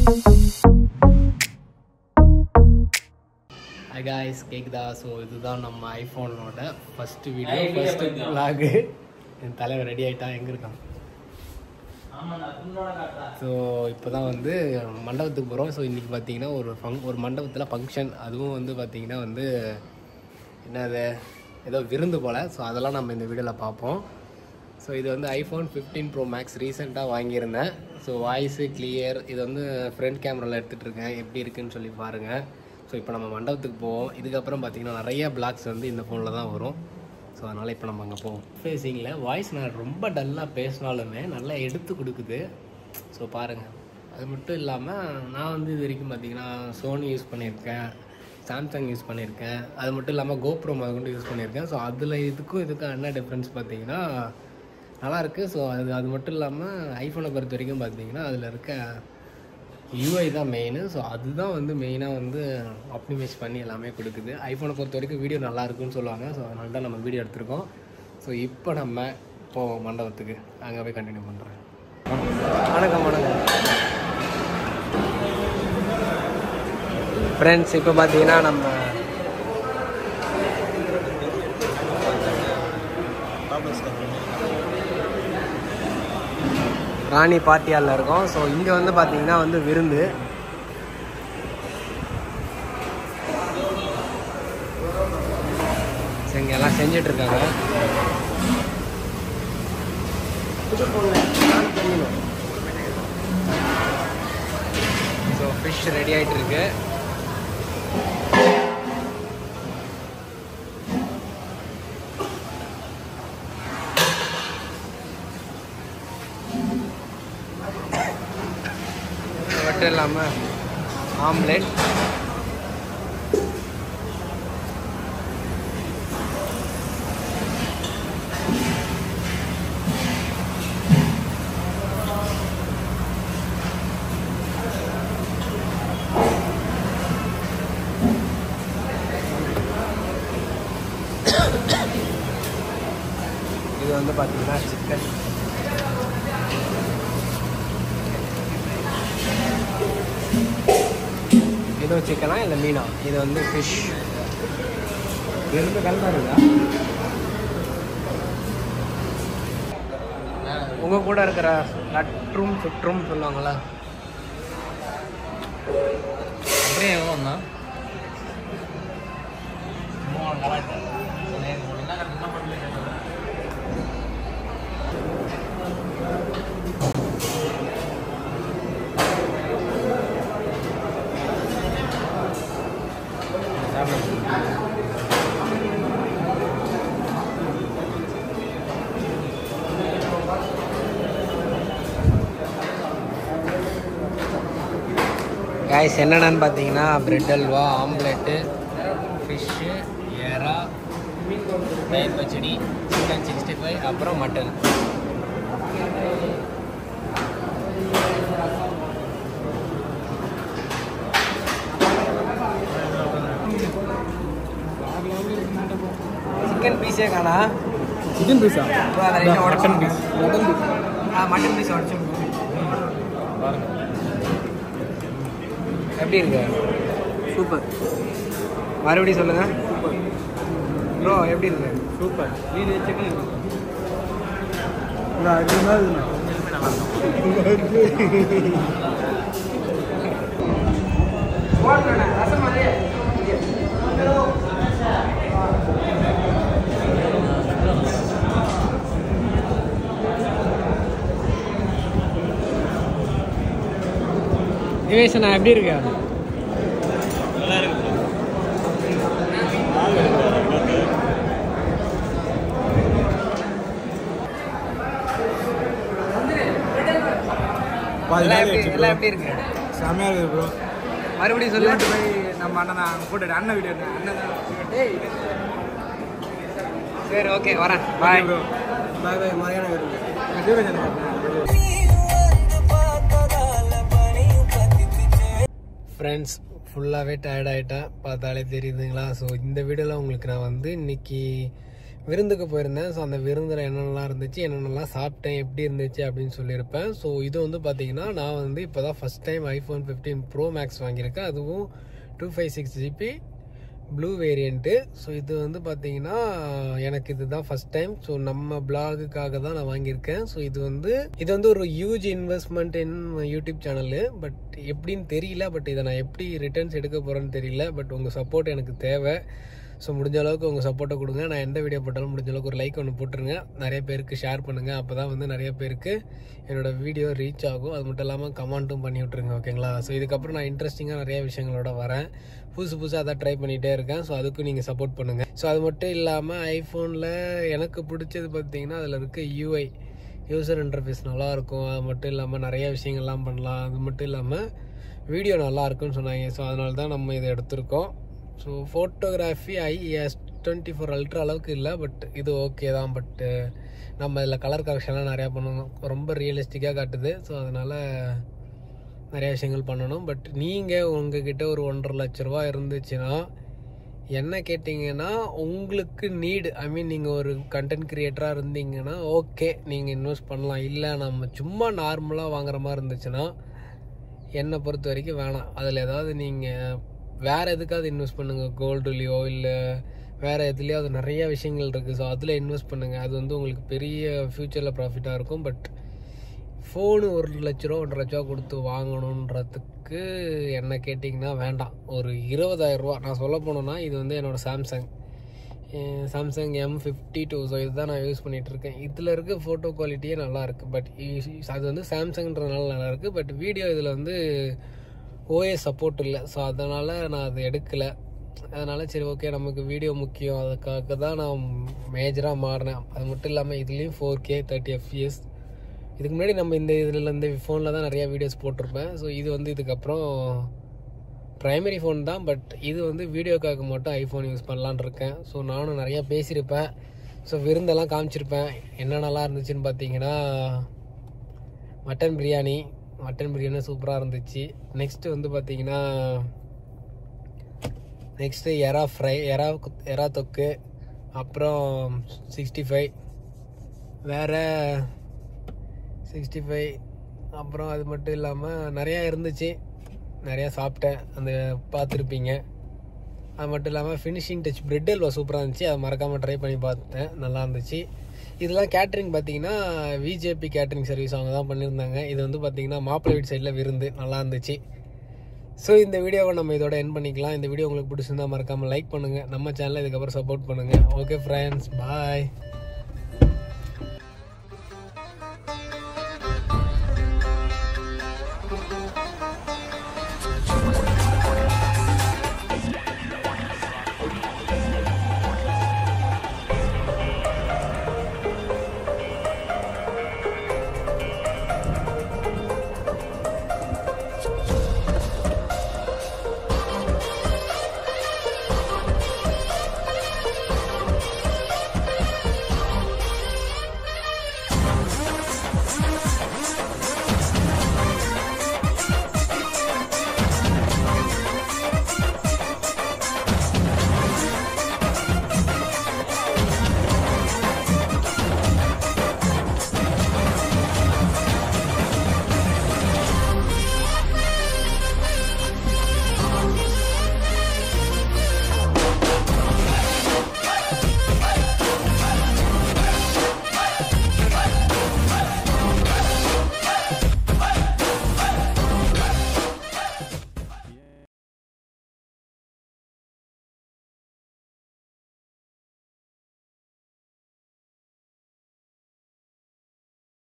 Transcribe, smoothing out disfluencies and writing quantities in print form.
Hi guys, கேக்குதா? So இதுதான் நம்ம ஐஃபோனோட ஃபர்ஸ்ட் வீடியோ, ஃபர்ஸ்ட் vlog. என் தலைவர் ரெடி ஆகிட்டான். எங்கே இருக்கான்? ஸோ இப்போ தான் வந்து மண்டபத்துக்கு போகிறோம். ஸோ இன்றைக்கி பார்த்தீங்கன்னா ஒரு மண்டபத்தில் ஃபங்க்ஷன். அதுவும் வந்து பார்த்திங்கன்னா வந்து என்னது ஏதோ விருந்து போல். ஸோ அதெல்லாம் நம்ம இந்த வீடியோவில் பார்ப்போம். ஸோ இது வந்து ஐஃபோன் 15 Pro Max ரீசெண்டாக வாங்கியிருந்தேன். So voice clear. இது வந்து ஃப்ரண்ட் கேமராவில் எடுத்துகிட்டு இருக்கேன். எப்படி இருக்குதுன்னு சொல்லி பாருங்கள். ஸோ இப்போ நம்ம மண்டபத்துக்கு போவோம். இதுக்கப்புறம் பார்த்திங்கன்னா நிறைய பிளாக்ஸ் வந்து இந்த ஃபோனில் தான் வரும். ஸோ அதனால் இப்போ நம்ம அங்கே போவோம். ஃபேஸிங்கில் வாய்ஸ் நான் ரொம்ப டல்லாக பேசினாலுமே நல்லா எடுத்து கொடுக்குது. ஸோ பாருங்கள். அது மட்டும் இல்லாமல் நான் வந்து இது வரைக்கும் பார்த்திங்கன்னா சோனி யூஸ் பண்ணியிருக்கேன், சாம்சங் யூஸ் பண்ணியிருக்கேன். அது மட்டும் இல்லாமல் கோப்ரோ கொண்டு யூஸ் பண்ணியிருக்கேன். ஸோ அதில் இதுக்கும் என்ன டிஃப்ரென்ஸ் பார்த்திங்கன்னா நல்லாயிருக்கு. ஸோ அது மட்டும் இல்லாமல் ஐஃபோனை பொறுத்த வரைக்கும் பார்த்திங்கன்னா அதில் இருக்க யூஐ தான் மெயின். ஸோ அதுதான் வந்து மெயினாக வந்து ஆப்டிமைஸ் பண்ணி எல்லாமே கொடுக்குது. ஐஃபோனை பொறுத்த வரைக்கும் வீடியோ நல்லாயிருக்குன்னு சொல்லுவாங்க. ஸோ அதனால தான் நம்ம வீடியோ எடுத்திருக்கோம். ஸோ இப்போ நம்ம போவோம் மண்டபத்துக்கு. அங்கே போய் கண்டினியூ பண்ணுறேன். வணக்கம் ஃப்ரெண்ட்ஸ். இப்போ பார்த்தீங்கன்னா நம்ம ராணி பார்ட்டியாலில் இருக்கோம். ஸோ இங்கே வந்து பார்த்தீங்கன்னா வந்து விருந்து. ஸோ இங்கே எல்லாம் செஞ்சிட்ருக்காங்க. ஸோ ஃபிஷ் ரெடி ஆகிட்டு இருக்கு. மட்டும் இல்லாமல் ஆம்லெட், இது வந்து பார்த்தீங்கன்னா சிக்கன். இது சிக்கனா இல்லை மீனா? இது வந்து ஃபிஷ். இருந்து கலந்தாருதா உங்கள் கூட இருக்கிற லட்ரும் சுற்றும் சொல்லுவாங்களா? அப்படியே எவ்வளோண்ணா? கைஸ் என்னென்னு பார்த்தீங்கன்னா பிரெட் அல்வா, ஆம்லெட்டு, ஃபிஷ்ஷு, ஏரா, தயிர் பச்சடி, சிக்கன் 65, அப்புறம் மட்டன். சிக்கன் பீஸே காணா? சிக்கன் பீஸா? Mutton piece. மட்டன் பீஸ் உடச்சு பாருங்க. எப்படி இருக்கு? சூப்பர். மறுபடியும் சொல்லுங்க. Super bro. எப்படி இருக்கு? சூப்பர். மீன் சிக்கன் திவேஷனா எப்படி இருக்கு? நல்லா இருக்கு. எல்லாம் எப்படி இருக்கு? செமையா இருக்கு ப்ரோ. மறுபடியும் சொல்லிட்டு போய் நம்ம அண்ணன் போட்டு அண்ணன் வீடியோ அண்ணன். சரி ஓகே வரேன். Bye bro. Bye bye. மரியாதை இருக்கு. ஃப்ரெண்ட்ஸ் ஃபுல்லாகவே டயர்ட் ஆகிட்டேன், பார்த்தாலே தெரியுதுங்களா. ஸோ இந்த வீடியோவில் உங்களுக்கு நான் வந்து இன்றைக்கி விருந்துக்கு போயிருந்தேன். ஸோ அந்த விருந்தில் என்னென்னலாம் இருந்துச்சு, என்னென்னலாம் சாப்பிட்டேன், எப்படி இருந்துச்சு அப்படின்னு சொல்லியிருப்பேன். ஸோ இது வந்து பார்த்தீங்கன்னா நான் வந்து இப்போ தான் first time iPhone 15 Pro Max வாங்கியிருக்கேன். அதுவும் 256GB ப்ளூ வேரியண்ட்டு. ஸோ இது வந்து பார்த்தீங்கன்னா எனக்கு இதுதான் ஃபஸ்ட் டைம். ஸோ நம்ம பிளாகுக்காக தான் நான் வாங்கியிருக்கேன். ஸோ இது வந்து ஒரு huge investment in YouTube channel. But எப்படின்னு தெரியல. பட் இதை நான் எப்படி ரிட்டர்ன்ஸ் எடுக்க போகிறேன்னு தெரியல. பட் உங்கள் சப்போர்ட் எனக்கு தேவை. ஸோ முடிஞ்ச அளவுக்கு உங்கள் சப்போர்ட்டை கொடுங்க. நான் எந்த வீடியோ போட்டாலும் முடிஞ்ச அளவுக்கு ஒரு லைக் ஒன்று போட்டுருங்க. நிறைய பேருக்கு ஷேர் பண்ணுங்கள். அப்போ தான் வந்து நிறைய பேருக்கு என்னோடய வீடியோ ரீச் ஆகும். அது மட்டும் இல்லாமல் கமெண்ட்டும் பண்ணி விட்ருங்க, ஓகேங்களா? ஸோ இதுக்கப்புறம் நான் இன்ட்ரெஸ்டிங்காக நிறைய விஷயங்களோட வரேன். புதுசாக அதை ட்ரை பண்ணிகிட்டே இருக்கேன். ஸோ அதுக்கும் நீங்கள் சப்போர்ட் பண்ணுங்கள். ஸோ அது மட்டும் இல்லாமல் ஐஃபோனில் எனக்கு பிடிச்சது பார்த்தீங்கன்னா அதில் இருக்க UI யூசர் இன்டர்ஃபேஸ் நல்லாயிருக்கும். அது மட்டும் இல்லாமல் நிறைய விஷயங்கள்லாம் பண்ணலாம். அது மட்டும் இல்லாமல் வீடியோ நல்லாயிருக்குன்னு சொன்னாங்க. ஸோ அதனால தான் நம்ம இதை எடுத்திருக்கோம். ஸோ ஃபோட்டோகிராஃபி S24 Ultra அளவுக்கு இல்லை. பட் இது ஓகே தான். பட்டு நம்ம இதில் கலர் கரெக்ஷன்லாம் நிறையா பண்ணணும். ரொம்ப ரியலிஸ்டிக்காக காட்டுது. ஸோ அதனால் நிறையா விஷயங்கள் பண்ணணும். பட் நீங்கள் உங்ககிட்ட ஒரு 1.5 லட்ச ரூபா இருந்துச்சுன்னா என்ன கேட்டிங்கன்னா உங்களுக்கு நீடு, நீங்கள் ஒரு கண்டென்ட் க்ரியேட்டராக இருந்தீங்கன்னா ஓகே நீங்கள் இன்வெஸ்ட் பண்ணலாம். இல்லை நம்ம சும்மா நார்மலாக வாங்குற மாதிரி இருந்துச்சுன்னா என்னை பொறுத்த வரைக்கும் வேணாம். அதில் ஏதாவது நீங்கள் வேறு எதுக்காவது இன்வெஸ்ட் பண்ணுங்கள். கோல்டுலேயோ இல்லை வேறு எதுலேயோ அது நிறைய விஷயங்கள் இருக்குது. ஸோ அதில் இன்வெஸ்ட் பண்ணுங்கள். அது வந்து உங்களுக்கு பெரிய ஃப்யூச்சரில் ப்ராஃபிட்டாக இருக்கும். பட் ஃபோனு 1 லட்ச ரூபா 1.5 லட்ச ரூபா கொடுத்து வாங்கணுன்றதுக்கு என்ன கேட்டிங்கன்னா வேண்டாம். ஒரு 20,000 ரூபா நான் சொல்ல போனோன்னா இது வந்து என்னோடய சாம்சங் M52. ஸோ இதுதான் நான் யூஸ் பண்ணிகிட்ருக்கேன். இதில் இருக்க ஃபோட்டோ குவாலிட்டியே நல்லாயிருக்கு. பட் அது வந்து சாம்சங்ன்றதுனால நல்லாயிருக்கு. பட் வீடியோ இதில் வந்து OS சப்போர்ட் இல்லை. ஸோ அதனால் நான் அதை எடுக்கலை. அதனால் சரி ஓகே நமக்கு வீடியோ முக்கியம், அதுக்காக தான் நான் மேஜராக மாறினேன். அது மட்டும் இல்லாமல் இதுலேயும் 4K 30 FPS. இதுக்கு முன்னாடி நம்ம இந்த ஃபோனில் தான் நிறையா வீடியோஸ் போட்டிருப்பேன். ஸோ இது வந்து இதுக்கப்புறம் ப்ரைமரி ஃபோன் தான். பட் இது வந்து வீடியோக்காக மட்டும் ஐஃபோன் யூஸ் பண்ணலான் இருக்கேன். ஸோ நானும் நிறையா பேசியிருப்பேன். ஸோ விருந்தெல்லாம் காமிச்சிருப்பேன். என்னென்னலாம் இருந்துச்சுன்னு பார்த்தீங்கன்னா மட்டன் பிரியாணி சூப்பராக இருந்துச்சு. நெக்ஸ்ட்டு வந்து பார்த்தீங்கன்னா எறா ஃப்ரை, எறா தொக்கு, அப்புறம் 65 வேறு 65. அப்புறம் அது மட்டும் இல்லாமல் நிறையா இருந்துச்சு. நிறையா சாப்பிட்டேன், அந்த பார்த்துருப்பீங்க. அது மட்டும் இல்லாமல் ஃபினிஷிங் டச் பிரெட் அல்வா சூப்பராக இருந்துச்சு. அதை மறக்காமல் ட்ரை பண்ணி பார்த்தேன், நல்லா இருந்துச்சு. இதெல்லாம் கேட்ரிங் பார்த்தீங்கன்னா VJP கேட்ரிங் சர்வீஸ் அவங்க தான் பண்ணியிருந்தாங்க. இது வந்து பார்த்தீங்கன்னா மாப்பிள்ளை வீட்டு சைடில் விருந்து, நல்லா இருந்துச்சு. ஸோ இந்த வீடியோவை நம்ம இதோட எண்ட் பண்ணிக்கலாம். இந்த வீடியோ உங்களுக்கு பிடிச்சிருந்தா மறக்காமல் லைக் பண்ணுங்கள். நம்ம சேனலை இதுக்கப்புறம் சப்போர்ட் பண்ணுங்கள். ஓகே ஃப்ரெண்ட்ஸ், பாய்.